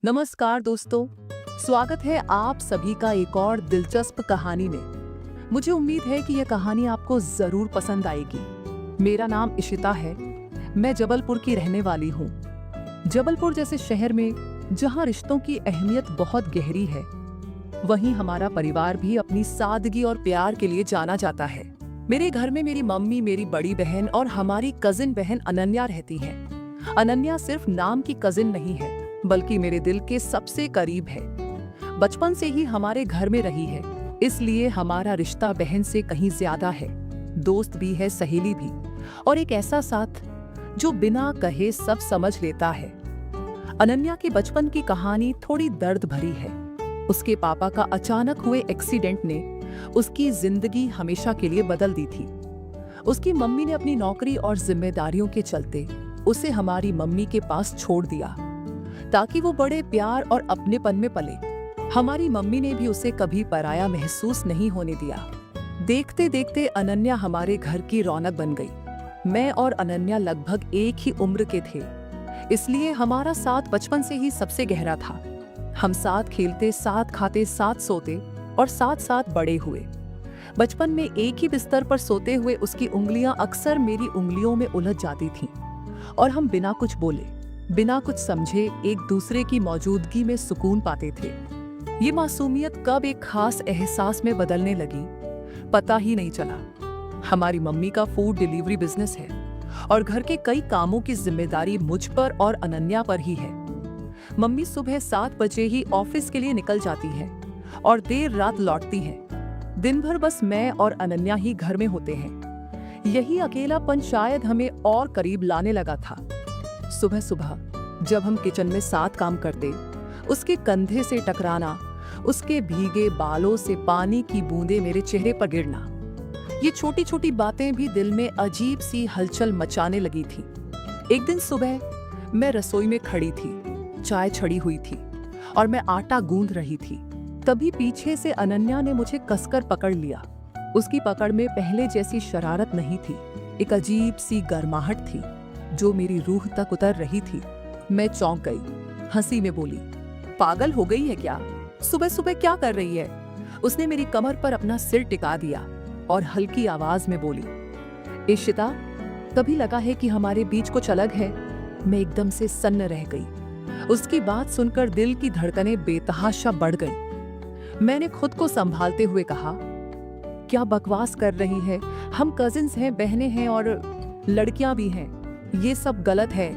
नमस्कार दोस्तों, स्वागत है आप सभी का एक और दिलचस्प कहानी में। मुझे उम्मीद है कि यह कहानी आपको जरूर पसंद आएगी। मेरा नाम इशिता है। मैं जबलपुर की रहने वाली हूँ। जबलपुर जैसे शहर में जहाँ रिश्तों की अहमियत बहुत गहरी है, वहीं हमारा परिवार भी अपनी सादगी और प्यार के लिए जाना जाता है। मेरे घर में मेरी मम्मी, मेरी बड़ी बहन और हमारी कजिन बहन अनन्या रहती है। अनन्या सिर्फ नाम की कजिन नहीं है, बल्कि मेरे दिल के सबसे करीब है। बचपन से ही हमारे घर में रही है, इसलिए हमारा रिश्ता बहन से कहीं ज्यादा है। दोस्त भी है, सहेली भी, और एक ऐसा साथ जो बिना कहे सब समझ लेता है। अनन्या के बचपन की कहानी थोड़ी दर्द भरी है। उसके पापा का अचानक हुए एक्सीडेंट ने उसकी जिंदगी हमेशा के लिए बदल दी थी। उसकी मम्मी ने अपनी नौकरी और जिम्मेदारियों के चलते उसे हमारी मम्मी के पास छोड़ दिया, ताकि वो बड़े प्यार और अपनेपन में पले। हमारी मम्मी ने भी उसे कभी पराया महसूस नहीं होने दिया। देखते देखते अनन्या हमारे घर की रौनक बन गई। मैं और अनन्या लगभग एक ही उम्र के थे, इसलिए हमारा साथ बचपन से ही सबसे गहरा था। हम साथ खेलते, साथ खाते, साथ सोते और साथ साथ बड़े हुए। बचपन में एक ही बिस्तर पर सोते हुए उसकी उंगलियां अक्सर मेरी उंगलियों में उलझ जाती थीं, और हम बिना कुछ बोले, बिना कुछ समझे एक दूसरे की मौजूदगी में सुकून पाते थे। ये मासूमियत कब एक खास एहसास में बदलने लगी, पता ही नहीं चला। हमारी मम्मी का फूड डिलीवरी बिजनेस है और घर के कई कामों की जिम्मेदारी मुझ पर और अनन्या पर ही है। मम्मी सुबह 7 बजे ही ऑफिस के लिए निकल जाती है और देर रात लौटती है। दिन भर बस मैं और अनन्या ही घर में होते हैं। यही अकेलापन शायद हमें और करीब लाने लगा था। सुबह सुबह जब हम किचन में साथ काम करते, उसके कंधे से टकराना, उसके भीगे बालों से पानी की बूंदें मेरे चेहरे पर गिरना, ये छोटी छोटी बातें भी दिल में अजीब सी हलचल मचाने लगी थी। एक दिन सुबह मैं रसोई में खड़ी थी, चाय छड़ी हुई थी और मैं आटा गूंद रही थी। तभी पीछे से अनन्या ने मुझे कसकर पकड़ लिया। उसकी पकड़ में पहले जैसी शरारत नहीं थी, एक अजीब सी गर्माहट थी जो मेरी रूह तक उतर रही थी। मैं चौंक गई, हंसी में बोली, पागल हो गई है क्या? सुबह सुबह क्या कर रही है? उसने मेरी कमर पर अपना सिर टिका दिया और हल्की आवाज में बोली, इशिता, कभी लगा है कि हमारे बीच कुछ अलग है? मैं एकदम से सन्न रह गई। उसकी बात सुनकर दिल की धड़कनें बेतहाशा बढ़ गई। मैंने खुद को संभालते हुए कहा, क्या बकवास कर रही है? हम कजिन्स हैं, बहनें हैं और लड़कियां भी हैं। ये सब गलत है।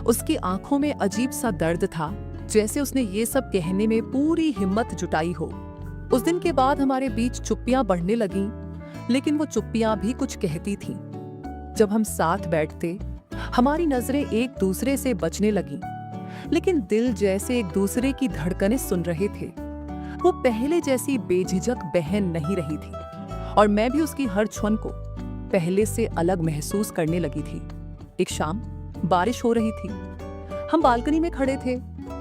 उसकी आंखों में अजीब सा दर्द था, जैसे उसने ये सब कहने में पूरी हिम्मत जुटाई हो। उस दिन के बाद हमारे बीच चुप्पियां बढ़ने लगीं, लेकिन वो चुप्पियां भी कुछ कहती थीं। जब हम साथ बैठते, हमारी नजरें एक दूसरे से बचने लगीं, लेकिन दिल जैसे एक दूसरे की धड़कनें सुन रहे थे। वो पहले जैसी बेझिझक बहन नहीं रही थी और मैं भी उसकी हर क्षण को पहले से अलग महसूस करने लगी थी। एक शाम बारिश हो रही थी। हम बालकनी में खड़े थे।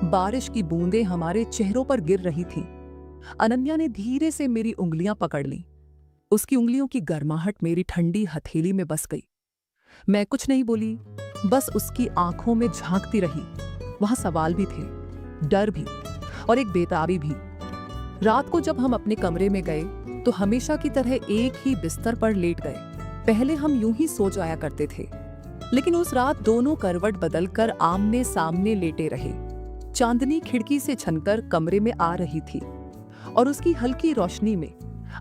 बारिश की बूंदें हमारे चेहरों पर गिर रही थीं। अनन्या ने धीरे से मेरी उंगलियां पकड़ लीं। उसकी उंगलियों की गर्माहट मेरी ठंडी हथेली में बस गई। मैं कुछ नहीं बोली, बस उसकी आंखों में झांकती रही। वहां सवाल भी थे, डर भी और एक बेताबी भी। रात को जब हम अपने कमरे में गए तो हमेशा की तरह एक ही बिस्तर पर लेट गए। पहले हम यूं ही सो जाया करते थे, लेकिन उस रात दोनों करवट बदलकर आमने सामने लेटे रहे। चांदनी खिड़की से छनकर कमरे में आ रही थी और उसकी हल्की रोशनी में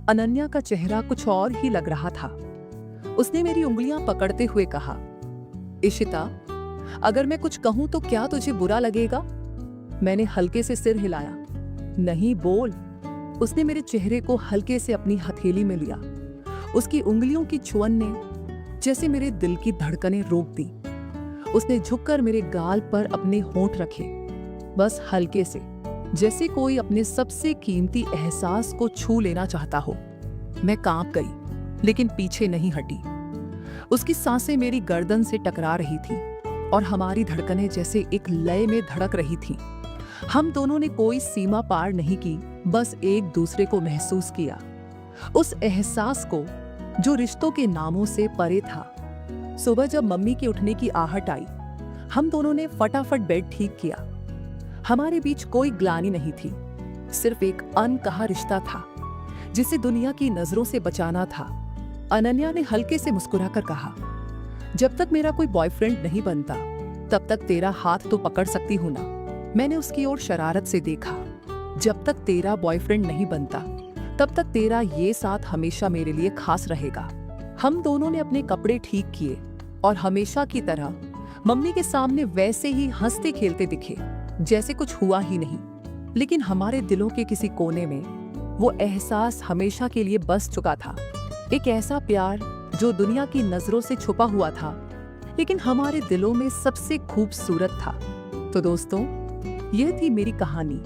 अनन्या का चेहरा कुछ और ही लग रहा था। उसने मेरी उंगलियां पकड़ते हुए कहा, इशिता, अगर मैं कुछ कहूं तो क्या तुझे बुरा लगेगा? मैंने हल्के से सिर हिलाया। नहीं, बोल। उसने मेरे चेहरे को हल्के से अपनी हथेली में लिया। उसकी उंगलियों की छुअन ने जैसे मेरे दिल की धड़कनें रोक दी। उसने झुककर मेरे गाल पर अपने होंठ रखे, बस हल्के से, जैसे कोई अपने सबसे कीमती एहसास को छू लेना चाहता हो। मैं कांप गई, लेकिन पीछे नहीं हटी। उसकी सांसें मेरी गर्दन से टकरा रही थी और हमारी धड़कनें जैसे एक लय में धड़क रही थीं। हम दोनों ने कोई सीमा पार नहीं की, बस एक दूसरे को महसूस किया, उस एहसास को जो रिश्तों के नामों से परे था। सुबह जब मम्मी के उठने की आहट आई, हम दोनों ने फटाफट बेड ठीक किया। हमारे बीच कोई ग्लानि नहीं थी, सिर्फ एक अनकहा रिश्ता था जिसे दुनिया की नजरों से बचाना था। अनन्या ने हल्के से मुस्कुराकर कहा, जब तक मेरा कोई बॉयफ्रेंड नहीं बनता तब तक तेरा हाथ तो पकड़ सकती हूं ना। मैंने उसकी ओर शरारत से देखा। जब तक तेरा बॉयफ्रेंड नहीं बनता तब तक तेरा ये साथ हमेशा मेरे लिए खास रहेगा। हम दोनों ने अपने कपड़े ठीक किए और हमेशा की तरह मम्मी के सामने वैसे ही हंसते खेलते दिखे जैसे कुछ हुआ ही नहीं। लेकिन हमारे दिलों के किसी कोने में वो एहसास हमेशा के लिए बस चुका था। एक ऐसा प्यार जो दुनिया की नजरों से छुपा हुआ था लेकिन हमारे दिलों में सबसे खूबसूरत था। तो दोस्तों, यह थी मेरी कहानी।